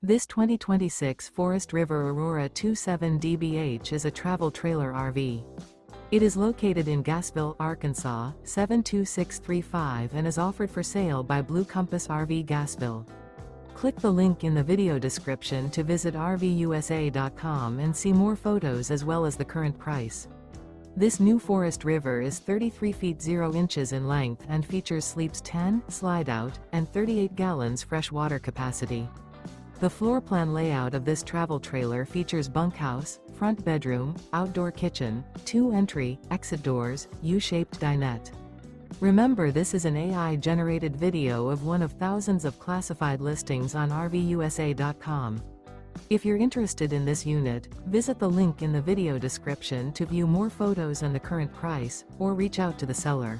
This 2026 Forest River Aurora 27 DBH is a travel trailer RV. It is located in Gassville, Arkansas, 72635 and is offered for sale by Blue Compass RV Gassville. Click the link in the video description to visit RVUSA.com and see more photos as well as the current price. This new Forest River is 33 feet 0 inches in length and features sleeps 10, slide-out, and 38 gallons fresh water capacity. The floor plan layout of this travel trailer features bunkhouse, front bedroom, outdoor kitchen, 2 entry, exit doors, U-shaped dinette. Remember, this is an AI-generated video of one of thousands of classified listings on RVUSA.com. If you're interested in this unit, visit the link in the video description to view more photos and the current price, or reach out to the seller.